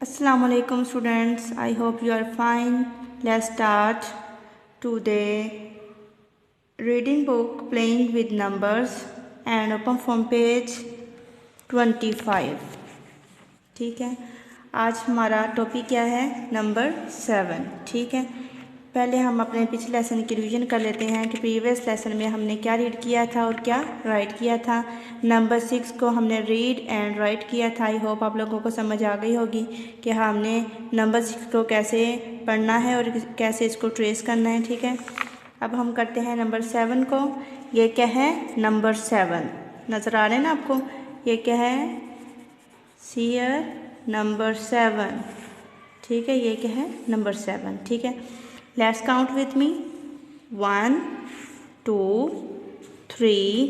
Assalamu alaikum students, I hope you are fine. Let's start today reading book Playing with Numbers and open from page 25. ठीक है, आज हमारा topic क्या है? Number 7. ठीक है, पहले हम अपने पिछले लेसन की रिवीजन कर लेते हैं कि प्रीवियस लेसन में हमने क्या रीड किया था और क्या राइट किया था। नंबर 6 को हमने रीड एंड राइट किया था। आई होप आप लोगों को समझ आ गई होगी कि हमने नंबर 6 को कैसे पढ़ना है और कैसे इसको ट्रेस करना है। ठीक है, अब हम करते हैं नंबर 7 को। ये क्या है? नंबर 7 नज़र आ रहे हैं ना आपको? ये क्या है? सीयर नंबर 7। ठीक है, ये क्या है? नंबर 7। ठीक है, let's count with me. 1 2 3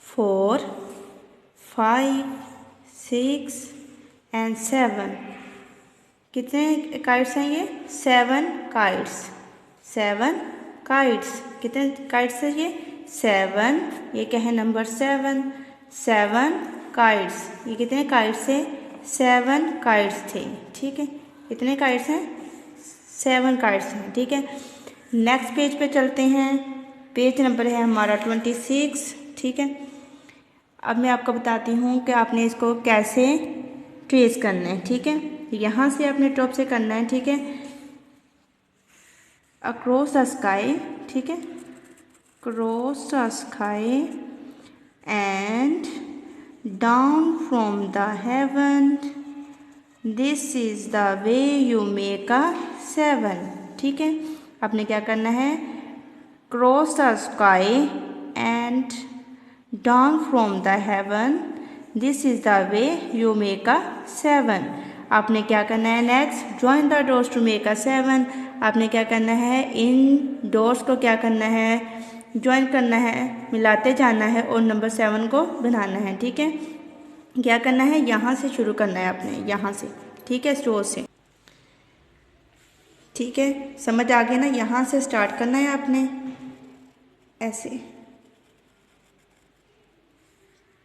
4 5 6 and 7। कितने काइट्स हैं ये? 7 काइट्स। 7 काइट्स। कितने काइट्स हैं ये? 7। ये क्या है? नंबर 7। 7 काइट्स। ये कितने काइट्स थे? 7 काइट्स थे। ठीक है, कितने काइट्स हैं? 7 काइट्स हैं। ठीक है, नेक्स्ट पेज पे चलते हैं। पेज नंबर है हमारा 26। ठीक है, अब मैं आपको बताती हूँ कि आपने इसको कैसे ट्रेस करना है। ठीक है, यहाँ से आपने टॉप से करना है। ठीक है, अक्रॉस द स्काई। ठीक है, cross the sky and down from the heaven, this is the way you make a 7। ठीक है, आपने क्या करना है? Cross the sky and down from the heaven, this is the way you make a 7। आपने क्या करना है? Next, join the doors to make a 7। आपने क्या करना है? इन डोर्स को क्या करना है? ज्वाइन करना है, मिलाते जाना है और नंबर 7 को बनाना है। ठीक है, क्या करना है? यहाँ से शुरू करना है आपने, यहाँ से। ठीक है, स्टोर से। ठीक है, समझ आ गया ना? यहाँ से स्टार्ट करना है आपने, ऐसे।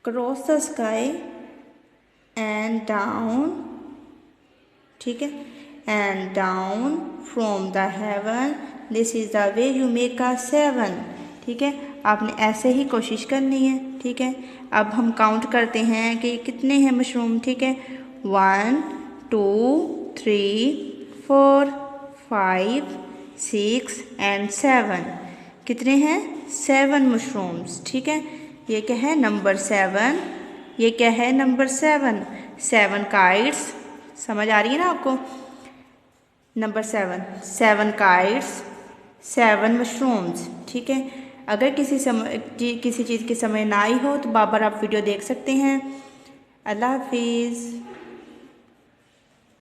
Cross the sky and down. ठीक है, and down from the heaven, this is the way you make a 7। ठीक है, आपने ऐसे ही कोशिश करनी है। ठीक है, अब हम काउंट करते हैं कि कितने हैं मशरूम। ठीक है, 1 2 3 4 5 6 एंड 7। कितने हैं? 7 मशरूम्स। ठीक है, ये क्या है? नंबर 7। ये क्या है? नंबर 7। 7 काइट्स। समझ आ रही है ना आपको? Number 7 kites, 7 mushrooms. ठीक है, अगर किसी चीज़ की समझ ना आई हो तो बार बार आप वीडियो देख सकते हैं। अल्लाह हाफिज़।